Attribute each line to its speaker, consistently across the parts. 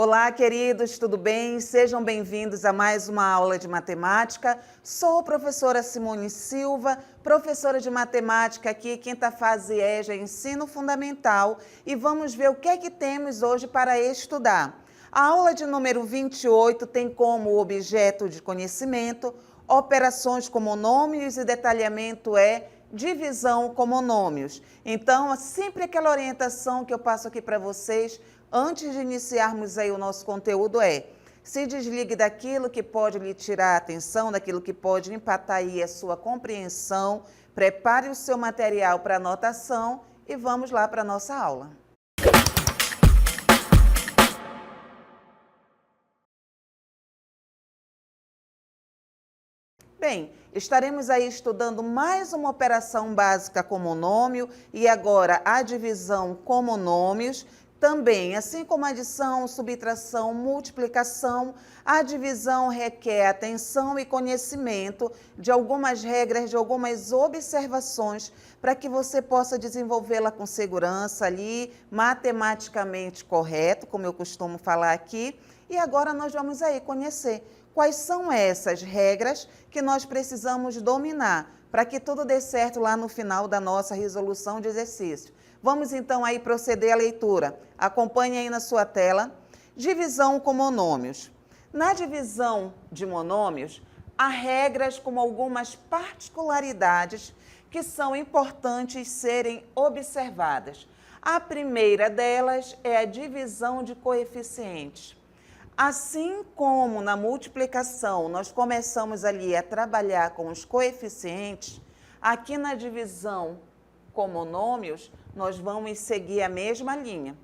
Speaker 1: Olá, queridos, tudo bem? Sejam bem-vindos a mais uma aula de matemática. Sou a professora Simone Silva, professora de matemática aqui, quinta fase EJA, Ensino Fundamental, e vamos ver o que é que temos hoje para estudar. A aula de número 28 tem como objeto de conhecimento operações com monômios e detalhamento é divisão com monômios. Então, sempre aquela orientação que eu passo aqui para vocês, antes de iniciarmos aí o nosso conteúdo se desligue daquilo que pode lhe tirar a atenção, daquilo que pode empatar aí a sua compreensão, prepare o seu material para anotação e vamos lá para a nossa aula. Bem, estaremos aí estudando mais uma operação básica com monômio e agora a divisão com monômios. Também, assim como adição, subtração, multiplicação, a divisão requer atenção e conhecimento de algumas regras, de algumas observações, para que você possa desenvolvê-la com segurança ali, matematicamente correto, como eu costumo falar aqui. E agora nós vamos aí conhecer quais são essas regras que nós precisamos dominar para que tudo dê certo lá no final da nossa resolução de exercício. Vamos então aí proceder à leitura. Acompanhe aí na sua tela. Divisão com monômios. Na divisão de monômios, há regras com algumas particularidades que são importantes serem observadas. A primeira delas é a divisão de coeficientes. Assim como na multiplicação nós começamos ali a trabalhar com os coeficientes, aqui na divisão com monômios, nós vamos seguir a mesma linha.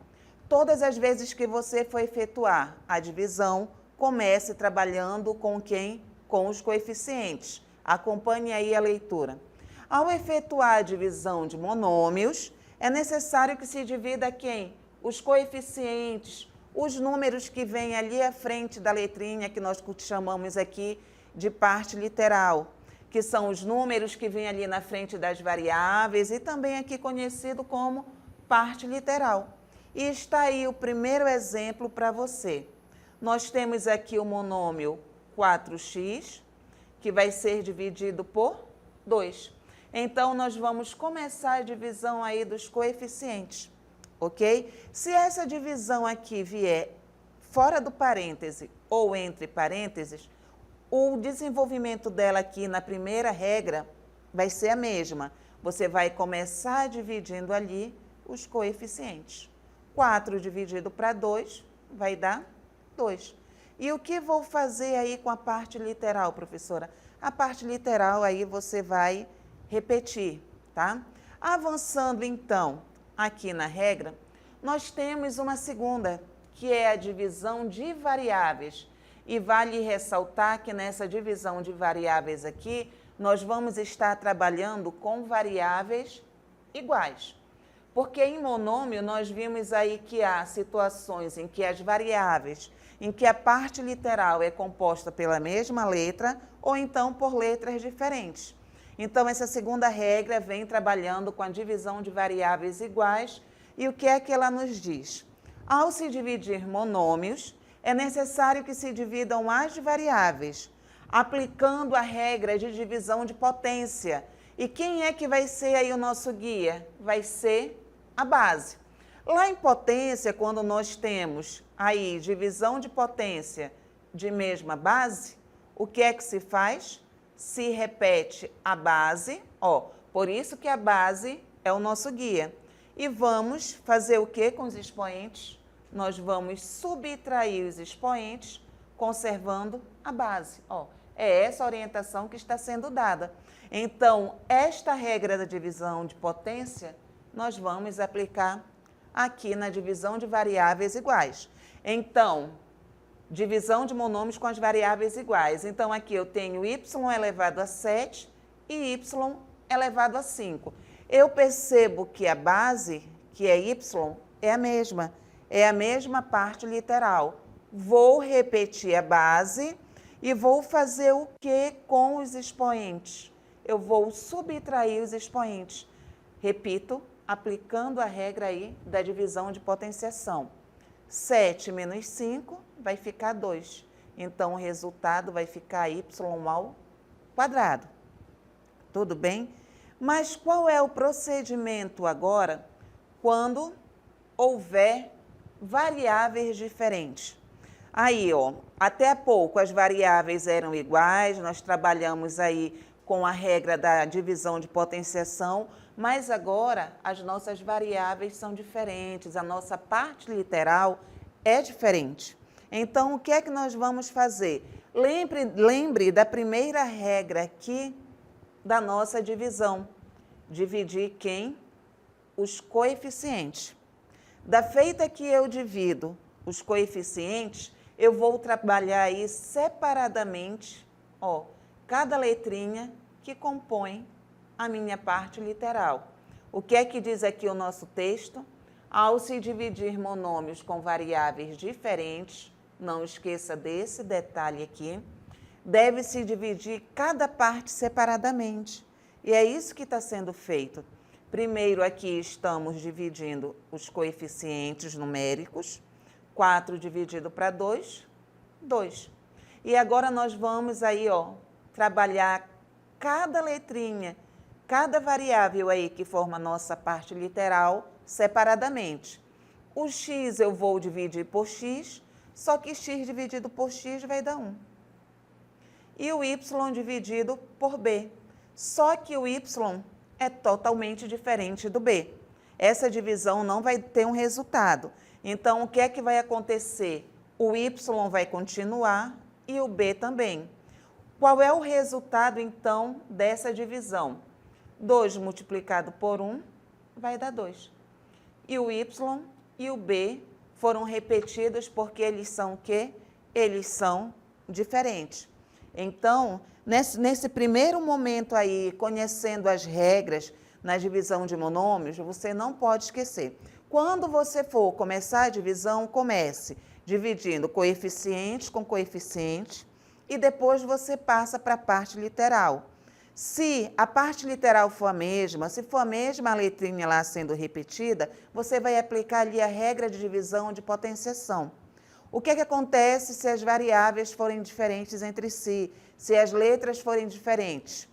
Speaker 1: Todas as vezes que você for efetuar a divisão, comece trabalhando com quem? Com os coeficientes. Acompanhe aí a leitura. Ao efetuar a divisão de monômios, é necessário que se divida quem? Os coeficientes, os números que vêm ali à frente da letrinha, que nós chamamos aqui de parte literal, que são os números que vêm ali na frente das variáveis e também aqui conhecido como parte literal. E está aí o primeiro exemplo para você. Nós temos aqui o monômio 4x, que vai ser dividido por 2. Então, nós vamos começar a divisão aí dos coeficientes, ok? Se essa divisão aqui vier fora do parêntese ou entre parênteses, o desenvolvimento dela aqui na primeira regra vai ser a mesma. Você vai começar dividindo ali os coeficientes. 4 dividido para 2 vai dar 2. E o que vou fazer aí com a parte literal, professora? A parte literal aí você vai repetir, tá? Avançando então aqui na regra, nós temos uma segunda, que é a divisão de variáveis. E vale ressaltar que nessa divisão de variáveis aqui, nós vamos estar trabalhando com variáveis iguais. Porque em monômio nós vimos aí que há situações em que as variáveis, em que a parte literal é composta pela mesma letra ou então por letras diferentes. Então essa segunda regra vem trabalhando com a divisão de variáveis iguais e o que é que ela nos diz? Ao se dividir monômios, é necessário que se dividam as variáveis, aplicando a regra de divisão de potência. E quem é que vai ser aí o nosso guia? Vai ser a base. Lá em potência, quando nós temos aí divisão de potência de mesma base, o que é que se faz? Se repete a base, por isso que a base é o nosso guia. E vamos fazer o que com os expoentes? Nós vamos subtrair os expoentes, conservando a base. É essa a orientação que está sendo dada. Então, esta regra da divisão de potência, nós vamos aplicar aqui na divisão de variáveis iguais. Então, divisão de monômios com as variáveis iguais. Então, aqui eu tenho y elevado a 7 e y elevado a 5. Eu percebo que a base, que é y, é a mesma. É a mesma parte literal. Vou repetir a base e vou fazer o que com os expoentes? Eu vou subtrair os expoentes. Repito, aplicando a regra aí da divisão de potenciação. 7 menos 5 vai ficar 2. Então, o resultado vai ficar y ao quadrado. Tudo bem? Mas qual é o procedimento agora quando houver variáveis diferentes? Aí, ó, até há pouco as variáveis eram iguais, nós trabalhamos aí com a regra da divisão de potenciação, mas agora as nossas variáveis são diferentes, a nossa parte literal é diferente. Então, o que é que nós vamos fazer? Lembre da primeira regra aqui da nossa divisão. Dividir quem? Os coeficientes. Da feita que eu divido os coeficientes, eu vou trabalhar aí separadamente, ó, cada letrinha que compõe a minha parte literal. O que é que diz aqui o nosso texto? Ao se dividir monômios com variáveis diferentes, não esqueça desse detalhe aqui, deve-se dividir cada parte separadamente. E é isso que está sendo feito. Primeiro aqui estamos dividindo os coeficientes numéricos, 4 dividido para 2, 2. E agora nós vamos aí, ó, trabalhar cada letrinha, cada variável aí que forma a nossa parte literal separadamente. O x eu vou dividir por x, só que x dividido por x vai dar 1. E o y dividido por b, só que o y é totalmente diferente do b. Essa divisão não vai ter um resultado. Então, o que é que vai acontecer? O y vai continuar e o b também. Qual é o resultado, então, dessa divisão? 2 multiplicado por 1 vai dar 2. E o y e o b foram repetidos porque eles são o quê? Eles são diferentes. Então, nesse primeiro momento aí, conhecendo as regras na divisão de monômios, você não pode esquecer. Quando você for começar a divisão, comece dividindo coeficientes com coeficientes e depois você passa para a parte literal. Se a parte literal for a mesma, se for a mesma letrinha lá sendo repetida, você vai aplicar ali a regra de divisão de potenciação. O que é que acontece se as variáveis forem diferentes entre si, se as letras forem diferentes?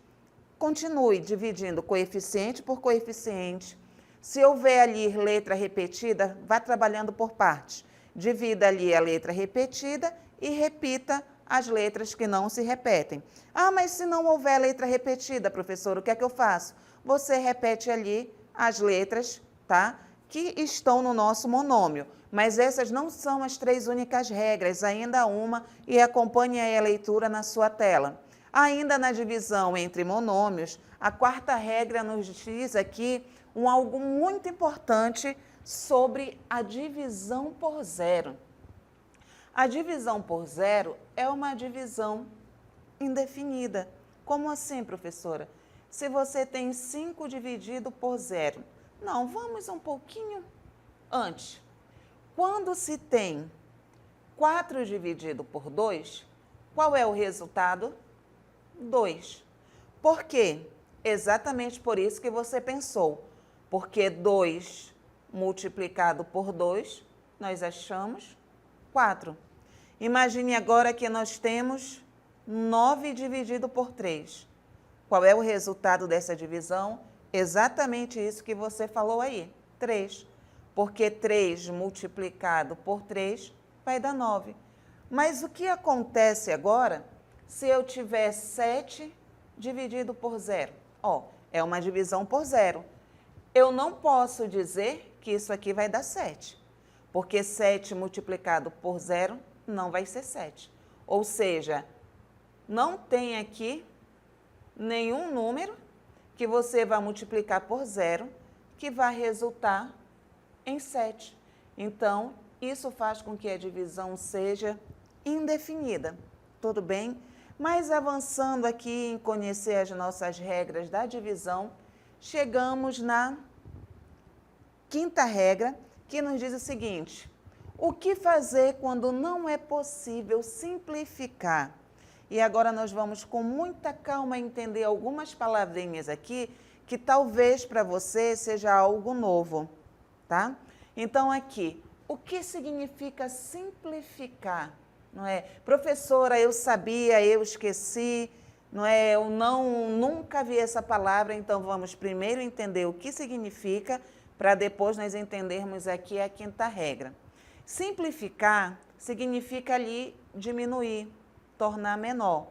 Speaker 1: Continue dividindo coeficiente por coeficiente. Se houver ali letra repetida, vá trabalhando por partes. Divida ali a letra repetida e repita as letras que não se repetem. Ah, mas se não houver letra repetida, professor, o que é que eu faço? Você repete ali as letras, tá? Que estão no nosso monômio. Mas essas não são as 3 únicas regras, ainda há uma, e acompanhe aí a leitura na sua tela. Ainda na divisão entre monômios, a 4ª regra nos diz aqui algo muito importante sobre a divisão por zero. A divisão por zero é uma divisão indefinida. Como assim, professora? Se você tem 5 dividido por zero. Não, vamos um pouquinho antes. Quando se tem 4 dividido por 2, qual é o resultado? 2. Por quê? Exatamente por isso que você pensou. Porque 2 multiplicado por 2, nós achamos 4. Imagine agora que nós temos 9 dividido por 3. Qual é o resultado dessa divisão? Exatamente isso que você falou aí, 3. Porque 3 multiplicado por 3 vai dar 9. Mas o que acontece agora se eu tiver 7 dividido por 0? Ó, é uma divisão por zero. Eu não posso dizer que isso aqui vai dar 7, porque 7 multiplicado por 0 não vai ser 7. Ou seja, não tem aqui nenhum número que você vai multiplicar por 0 que vai resultar em 7. Então, isso faz com que a divisão seja indefinida. Tudo bem? Mas avançando aqui em conhecer as nossas regras da divisão, chegamos na 5ª regra, que nos diz o seguinte: o que fazer quando não é possível simplificar? E agora nós vamos com muita calma entender algumas palavrinhas aqui que talvez para você seja algo novo, tá? Então aqui, O que significa simplificar? Não é? Professora, eu sabia, eu esqueci, não é? Eu nunca vi essa palavra, então vamos primeiro entender o que significa, para depois nós entendermos aqui a quinta regra. Simplificar significa ali diminuir, tornar menor.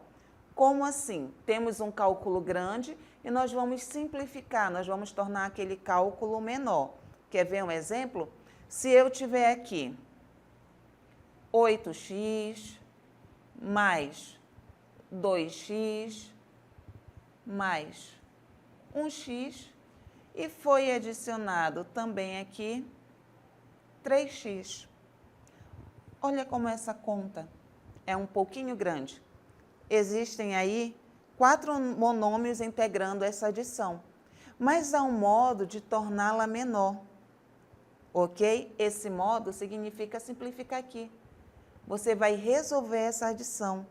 Speaker 1: Como assim? Temos um cálculo grande e nós vamos simplificar, nós vamos tornar aquele cálculo menor. Quer ver um exemplo? Se eu tiver aqui 8x mais 2x mais 1x e foi adicionado também aqui 3x. Olha como essa conta é um pouquinho grande. Existem aí 4 monômios integrando essa adição, mas há um modo de torná-la menor, ok? Esse modo significa simplificar aqui. Você vai resolver essa adição.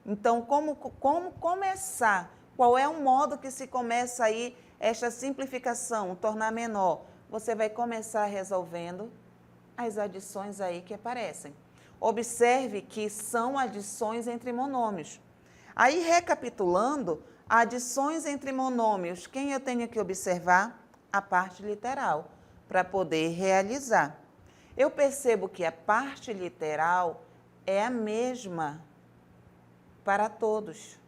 Speaker 1: Então, como começar? Qual é o modo que se começa aí esta simplificação, tornar menor? Você vai começar resolvendo as adições aí que aparecem. Observe que são adições entre monômios. Aí, recapitulando, adições entre monômios, quem eu tenho que observar? A parte literal, para poder realizar. Eu percebo que a parte literal é a mesma para todos.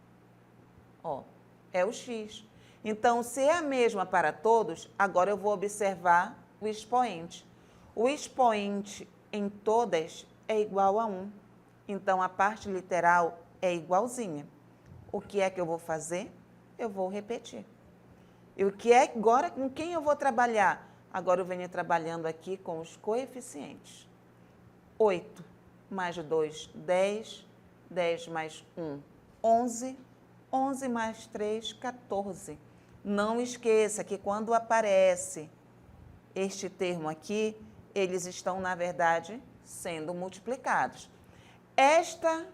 Speaker 1: Ó, é o x. Então, se é a mesma para todos, agora eu vou observar o expoente. O expoente em todas é igual a 1. Então, a parte literal é igualzinha. O que é que eu vou fazer? Eu vou repetir. E o que é agora com quem eu vou trabalhar? Agora eu venho trabalhando aqui com os coeficientes. 8 mais 2, 10. 10 mais 1, 11. 11 mais 3, 14. Não esqueça que quando aparece este termo aqui, eles estão, na verdade, sendo multiplicados. Esta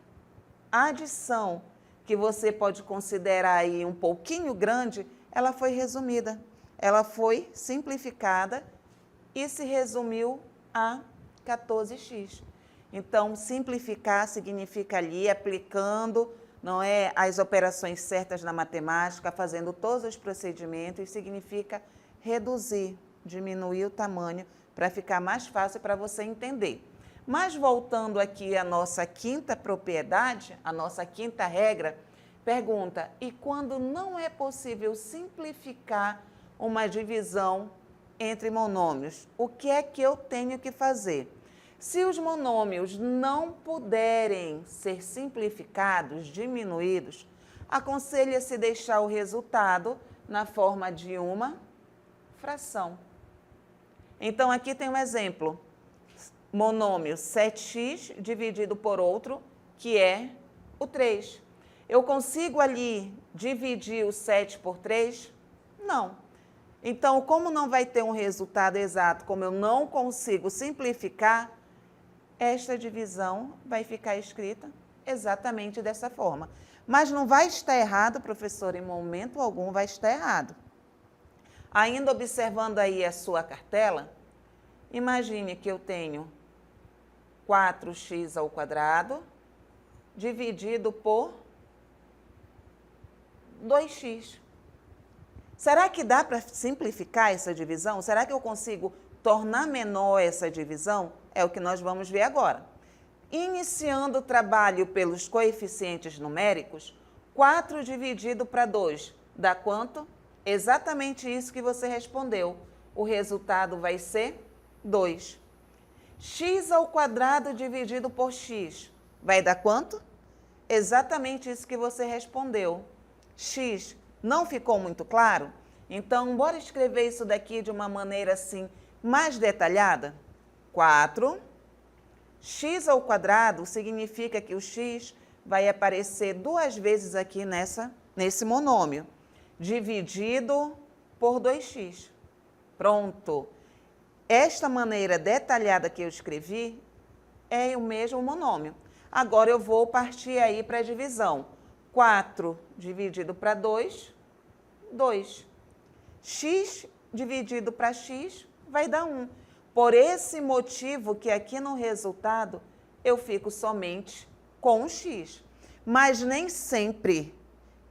Speaker 1: adição, que você pode considerar aí um pouquinho grande, ela foi resumida. Ela foi simplificada e se resumiu a 14x. Então, simplificar significa ali aplicando, não é, as operações certas na matemática, fazendo todos os procedimentos, significa reduzir, diminuir o tamanho para ficar mais fácil para você entender. Mas voltando aqui à nossa quinta propriedade, a nossa quinta regra, pergunta: e quando não é possível simplificar uma divisão entre monômios, o que é que eu tenho que fazer? Se os monômios não puderem ser simplificados, diminuídos, aconselha-se deixar o resultado na forma de uma fração. Então, aqui tem um exemplo. Monômio 7x dividido por outro, que é o 3. Eu consigo ali dividir o 7 por 3? Não. Então, como não vai ter um resultado exato, como eu não consigo simplificar, esta divisão vai ficar escrita exatamente dessa forma. Mas não vai estar errado, professor, em momento algum vai estar errado. Ainda observando aí a sua cartela, imagine que eu tenho 4x ao quadrado dividido por 2x. Será que dá para simplificar essa divisão? Será que eu consigo tornar menor essa divisão? É o que nós vamos ver agora. Iniciando o trabalho pelos coeficientes numéricos, 4 dividido para 2 dá quanto? Exatamente isso que você respondeu. O resultado vai ser 2. X ao quadrado dividido por x vai dar quanto? Exatamente isso que você respondeu. X não ficou muito claro? Então, bora escrever isso daqui de uma maneira assim mais detalhada? 4. X ao quadrado significa que o x vai aparecer 2 vezes aqui nesse monômio, dividido por 2x. Pronto. Esta maneira detalhada que eu escrevi é o mesmo monômio. Agora eu vou partir aí para a divisão. 4 dividido para 2, 2. X dividido para x vai dar 1. Por esse motivo que aqui no resultado eu fico somente com o x. Mas nem sempre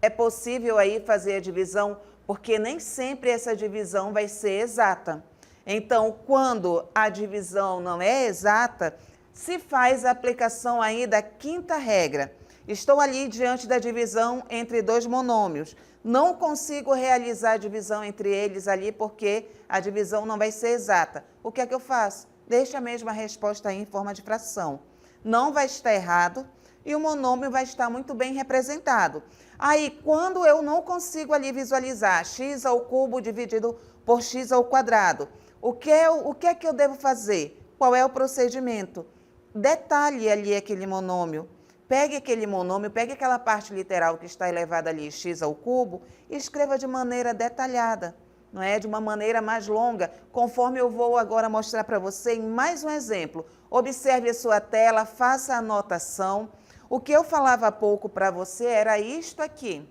Speaker 1: é possível aí fazer a divisão, porque nem sempre essa divisão vai ser exata. Então, quando a divisão não é exata, se faz a aplicação aí da quinta regra. Estou ali diante da divisão entre dois monômios. Não consigo realizar a divisão entre eles ali porque a divisão não vai ser exata. O que é que eu faço? Deixo a mesma resposta aí em forma de fração. Não vai estar errado e o monômio vai estar muito bem representado. Aí, quando eu não consigo ali visualizar x ao cubo dividido por x ao quadrado, o que é que eu devo fazer? Qual é o procedimento? Detalhe ali aquele monômio. Pegue aquele monômio, pegue aquela parte literal que está elevada ali, x ao cubo, e escreva de maneira detalhada, não é? De uma maneira mais longa, conforme eu vou agora mostrar para você em mais um exemplo. Observe a sua tela, faça a anotação. O que eu falava há pouco para você era isto aqui.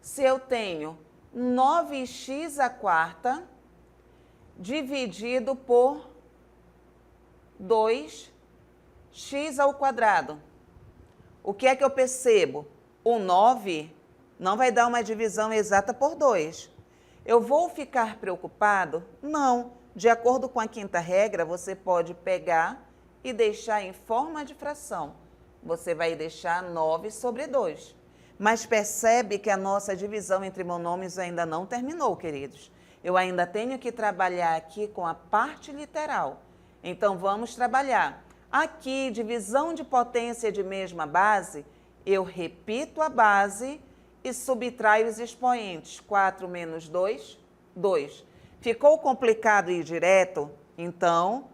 Speaker 1: Se eu tenho 9x à quarta dividido por 2x ao quadrado. O que é que eu percebo? O 9 não vai dar uma divisão exata por 2. Eu vou ficar preocupado? Não. De acordo com a quinta regra, você pode pegar e deixar em forma de fração. Você vai deixar 9 sobre 2. Mas percebe que a nossa divisão entre monômios ainda não terminou, queridos. Eu ainda tenho que trabalhar aqui com a parte literal. Então, vamos trabalhar. Aqui, divisão de potência de mesma base, eu repito a base e subtraio os expoentes. 4 menos 2, 2. Ficou complicado ir direto? Então,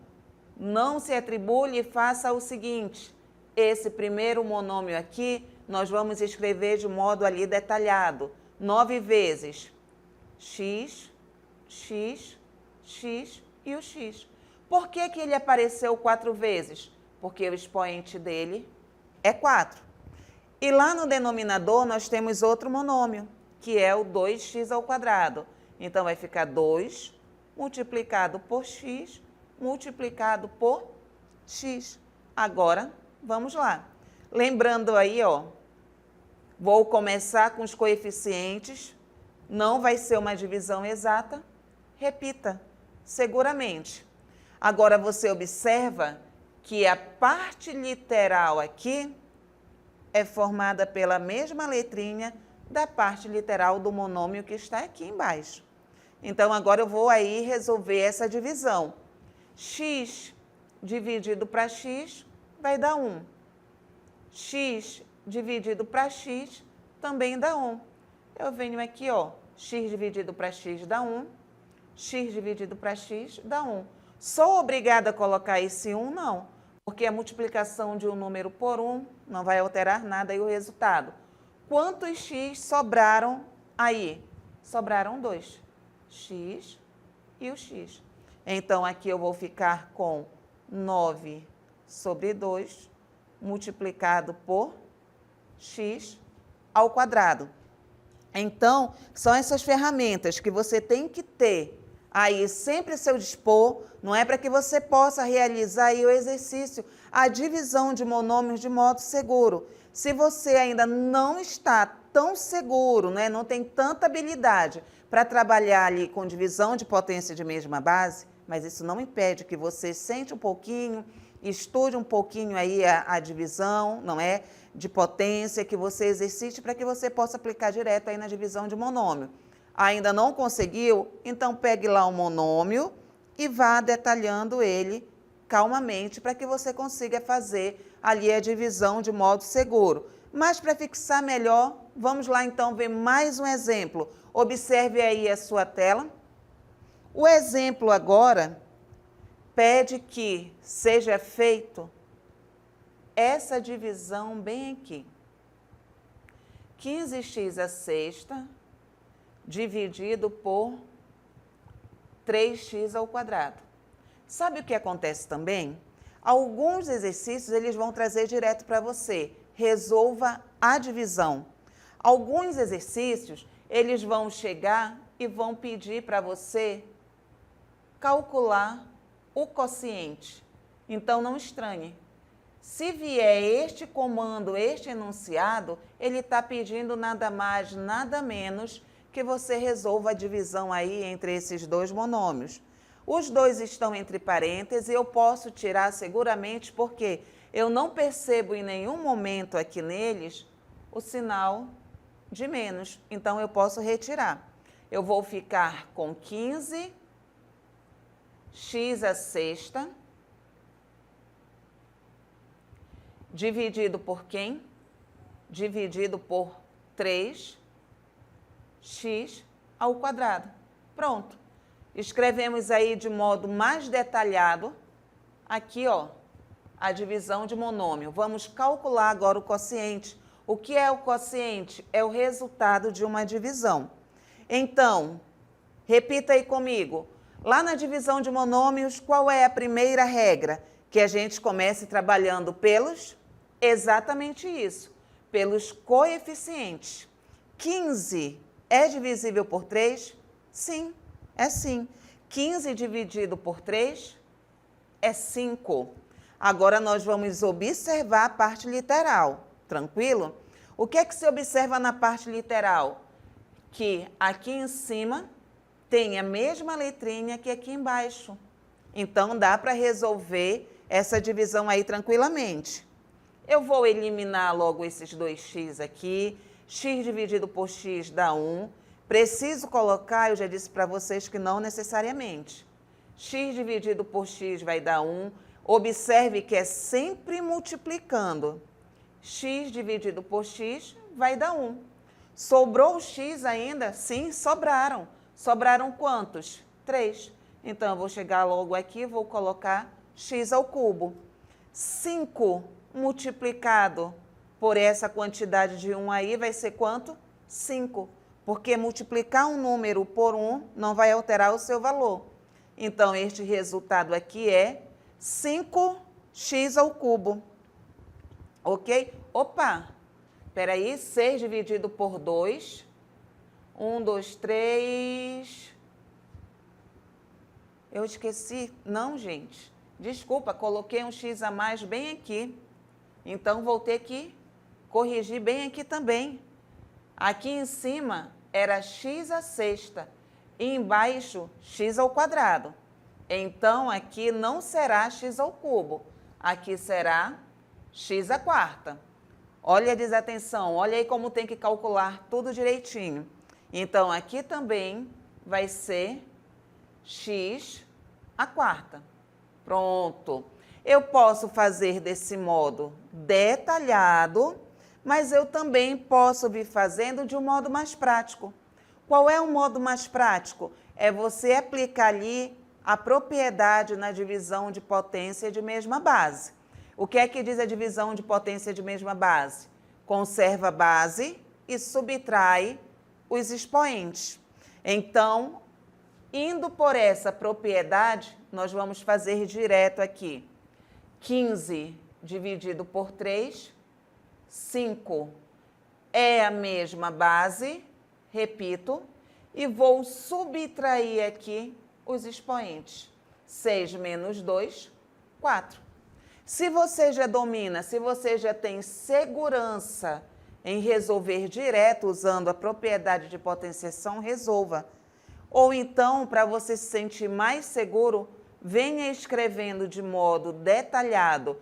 Speaker 1: não se atribule e faça o seguinte. Esse primeiro monômio aqui, nós vamos escrever de modo ali detalhado. 9 vezes x, x, x e o x. Por que que ele apareceu 4 vezes? Porque o expoente dele é 4. E lá no denominador nós temos outro monômio, que é o 2x ao quadrado. Então, vai ficar 2 multiplicado por x multiplicado por x. Agora, vamos lá. Lembrando aí, ó, vou começar com os coeficientes. Não vai ser uma divisão exata. Repita, seguramente. Agora, você observa que a parte literal aqui é formada pela mesma letrinha da parte literal do monômio que está aqui embaixo. Então, agora eu vou aí resolver essa divisão. X dividido para x vai dar 1. X dividido para x também dá 1. Eu venho aqui, ó, x dividido para x dá 1. X dividido para x dá 1. Sou obrigada a colocar esse 1? Não, porque a multiplicação de um número por 1 não vai alterar nada aí o resultado. Quantos x sobraram aí? Sobraram 2. X e o x. Então, aqui eu vou ficar com 9 sobre 2 multiplicado por x ao quadrado. Então, são essas ferramentas que você tem que ter aí sempre a seu dispor, não é, para que você possa realizar aí o exercício, a divisão de monômios de modo seguro. Se você ainda não está tão seguro, né, não tem tanta habilidade para trabalhar ali com divisão de potência de mesma base, mas isso não impede que você sente um pouquinho, estude um pouquinho aí a divisão, não é, de potência, que você exercite para que você possa aplicar direto aí na divisão de monômio. Ainda não conseguiu? Então pegue lá o monômio e vá detalhando ele calmamente para que você consiga fazer ali a divisão de modo seguro. Mas para fixar melhor, vamos lá então ver mais um exemplo. Observe aí a sua tela. O exemplo agora pede que seja feito essa divisão bem aqui. 15x à sexta dividido por 3x ao quadrado. Sabe o que acontece também? Alguns exercícios eles vão trazer direto para você. Resolva a divisão. Alguns exercícios eles vão chegar e vão pedir para você calcular o quociente. Então, não estranhe. Se vier este comando, este enunciado, ele está pedindo nada mais, nada menos que você resolva a divisão aí entre esses dois monômios. Os dois estão entre parênteses e eu posso tirar seguramente porque eu não percebo em nenhum momento aqui neles o sinal de menos. Então, eu posso retirar. Eu vou ficar com 15 x à sexta dividido por quem? Dividido por 3x ao quadrado. Pronto. Escrevemos aí de modo mais detalhado, aqui, ó, a divisão de monômio. Vamos calcular agora o quociente. O que é o quociente? É o resultado de uma divisão. Então, repita aí comigo. Lá na divisão de monômios, qual é a primeira regra? Que a gente comece trabalhando pelos? Exatamente isso, pelos coeficientes. 15 é divisível por 3? Sim, é sim. 15 dividido por 3 é 5. Agora, nós vamos observar a parte literal, tranquilo? O que é que se observa na parte literal? Que aqui em cima tem a mesma letrinha que aqui embaixo. Então, dá para resolver essa divisão aí tranquilamente. Eu vou eliminar logo esses 2x aqui. X dividido por x dá 1. Preciso colocar, eu já disse para vocês que não necessariamente. X dividido por x vai dar 1. Observe que é sempre multiplicando. X dividido por x vai dar 1. Sobrou x ainda? Sim, sobraram. Sobraram quantos? 3. Então, eu vou chegar logo aqui e vou colocar x ao cubo. 5 multiplicado por essa quantidade de 1 aí vai ser quanto? 5. Porque multiplicar um número por 1 não vai alterar o seu valor. Então, este resultado aqui é 5x ao cubo. Ok? Opa! Espera aí, 6 dividido por 2. 1, 2, 3. Eu esqueci. Não, gente. Desculpa, coloquei um x a mais bem aqui. Então, vou ter que corrigir bem aqui também. Aqui em cima era x à sexta e embaixo x ao quadrado. Então, aqui não será x ao cubo. Aqui será x à quarta. Olha a desatenção, olha aí como tem que calcular tudo direitinho. Então, aqui também vai ser x à quarta. Pronto. Eu posso fazer desse modo detalhado, mas eu também posso vir fazendo de um modo mais prático. Qual é o modo mais prático? É você aplicar ali a propriedade na divisão de potência de mesma base. O que é que diz a divisão de potência de mesma base? Conserva a base e subtrai os expoentes. Então, indo por essa propriedade, nós vamos fazer direto aqui. 15 dividido por 3, 5 é a mesma base, repito, e vou subtrair aqui os expoentes. 6 menos 2, 4. Se você já domina, se você já tem segurança em resolver direto usando a propriedade de potenciação, resolva. Ou então, para você se sentir mais seguro, venha escrevendo de modo detalhado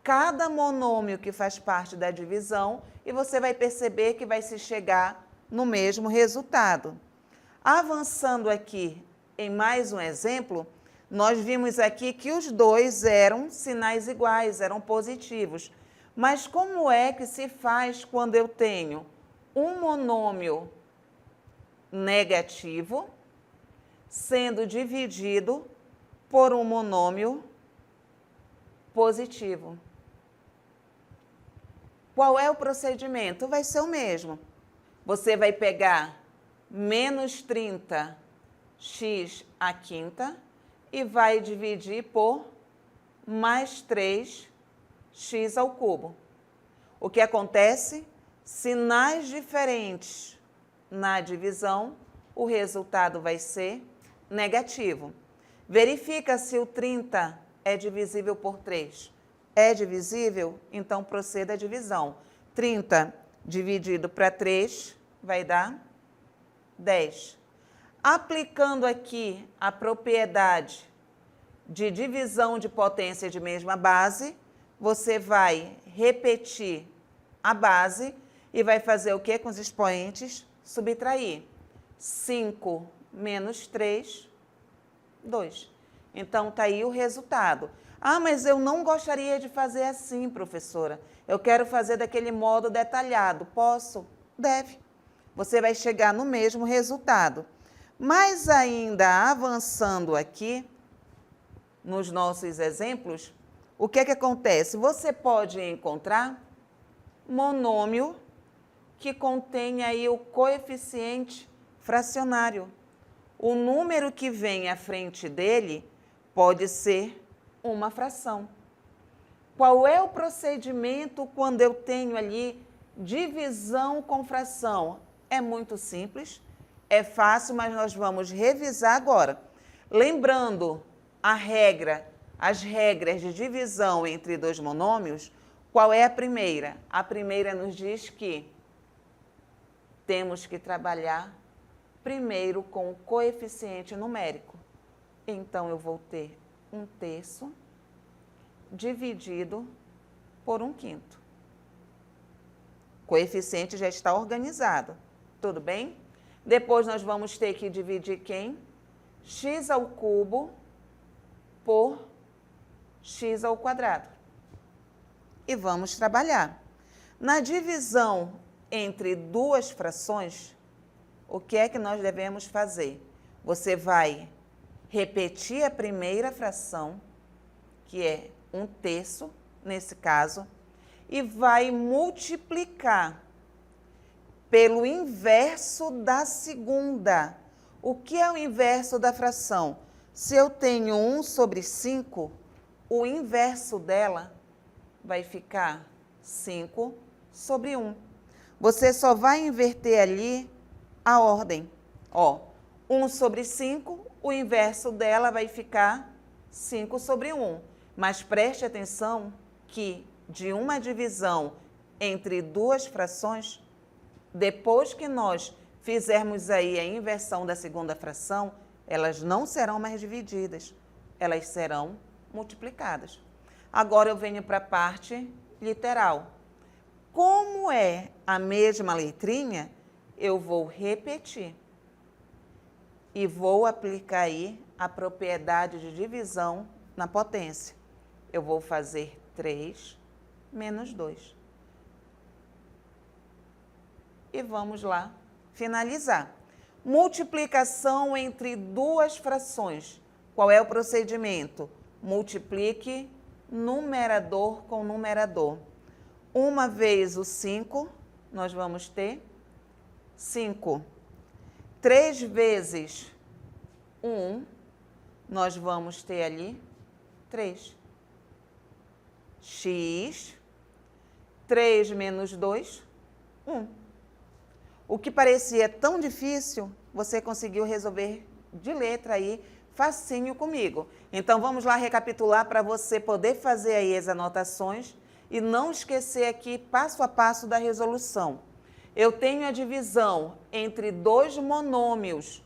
Speaker 1: cada monômio que faz parte da divisão e você vai perceber que vai se chegar no mesmo resultado. Avançando aqui em mais um exemplo, nós vimos aqui que os dois eram sinais iguais, eram positivos. Mas como é que se faz quando eu tenho um monômio negativo sendo dividido por um monômio positivo? Qual é o procedimento? Vai ser o mesmo. Você vai pegar menos 30x à quinta e vai dividir por mais 3x ao cubo. O que acontece? Sinais diferentes na divisão, o resultado vai ser negativo. Verifica se o 30 é divisível por 3. É divisível? Então proceda a divisão. 30 dividido para 3 vai dar 10. Aplicando aqui a propriedade de divisão de potência de mesma base, você vai repetir a base e vai fazer o que com os expoentes? Subtrair. 5 menos 3, 2. Então, está aí o resultado. Ah, mas eu não gostaria de fazer assim, professora. Eu quero fazer daquele modo detalhado. Posso? Deve. Você vai chegar no mesmo resultado. Mas ainda avançando aqui, nos nossos exemplos, o que é que acontece? Você pode encontrar monômio que contém aí o coeficiente fracionário. O número que vem à frente dele pode ser uma fração. Qual é o procedimento quando eu tenho ali divisão com fração? É muito simples, é fácil, mas nós vamos revisar agora. Lembrando as regras de divisão entre dois monômios, qual é a primeira? A primeira nos diz que temos que trabalhar primeiro com o coeficiente numérico. Então, eu vou ter 1/3 dividido por 1/5. O coeficiente já está organizado, tudo bem? Depois, nós vamos ter que dividir quem? X ao cubo por x ao quadrado. E vamos trabalhar. Na divisão entre duas frações, o que é que nós devemos fazer? Você vai repetir a primeira fração, que é 1/3, nesse caso, e vai multiplicar pelo inverso da segunda. O que é o inverso da fração? Se eu tenho 1/5, o inverso dela vai ficar 5/1. Você só vai inverter ali a ordem. Ó, 1/5, o inverso dela vai ficar 5/1. Mas preste atenção que de uma divisão entre duas frações, depois que nós fizermos aí a inversão da segunda fração, elas não serão mais divididas, elas serão multiplicadas. Agora eu venho para a parte literal. Como é a mesma letrinha, eu vou repetir e vou aplicar aí a propriedade de divisão na potência. Eu vou fazer 3 menos 2. E vamos lá finalizar. Multiplicação entre duas frações. Qual é o procedimento? Multiplique numerador com numerador. Uma vez o 5, nós vamos ter 5. 3 vezes 1, nós vamos ter ali 3. X, 3 menos 2, 1. O que parecia tão difícil, você conseguiu resolver de letra aí, facinho comigo. Então, vamos lá recapitular para você poder fazer aí as anotações e não esquecer aqui passo a passo da resolução. Eu tenho a divisão entre dois monômios,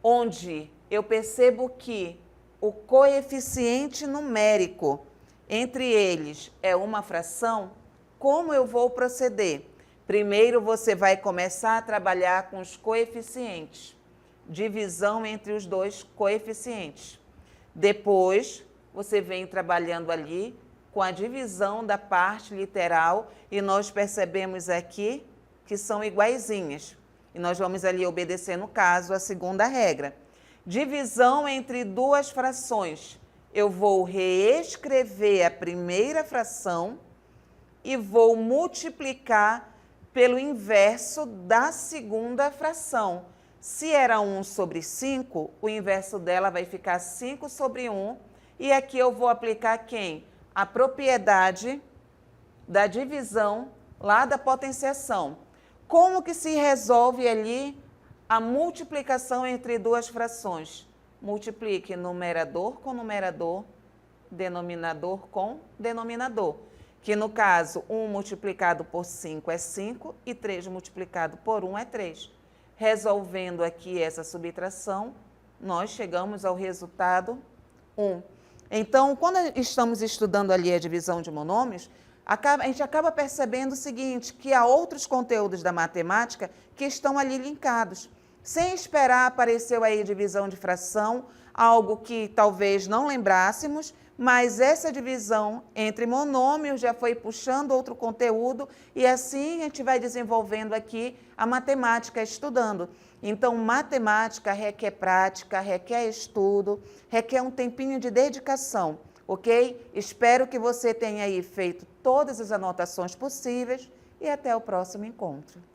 Speaker 1: onde eu percebo que o coeficiente numérico entre eles é uma fração. Como eu vou proceder? Primeiro, você vai começar a trabalhar com os coeficientes. Divisão entre os dois coeficientes. Depois, você vem trabalhando ali com a divisão da parte literal e nós percebemos aqui que são iguaizinhas. E nós vamos ali obedecer, no caso, a segunda regra. Divisão entre duas frações. Eu vou reescrever a primeira fração e vou multiplicar pelo inverso da segunda fração. Se era 1/5, o inverso dela vai ficar 5/1. E aqui eu vou aplicar quem? A propriedade da divisão lá da potenciação. Como que se resolve ali a multiplicação entre duas frações? multiplique numerador com numerador, denominador com denominador. Que no caso, 1 multiplicado por 5 é 5 e 3 multiplicado por 1 é 3. Resolvendo aqui essa subtração, nós chegamos ao resultado 1. Então, quando estamos estudando ali a divisão de monômios, a gente acaba percebendo o seguinte, que há outros conteúdos da matemática que estão ali linkados. Sem esperar, apareceu aí divisão de fração, algo que talvez não lembrássemos, mas essa divisão entre monômios já foi puxando outro conteúdo e assim a gente vai desenvolvendo aqui a matemática estudando. Então, matemática requer prática, requer estudo, requer um tempinho de dedicação, ok? Espero que você tenha aí feito todas as anotações possíveis e até o próximo encontro.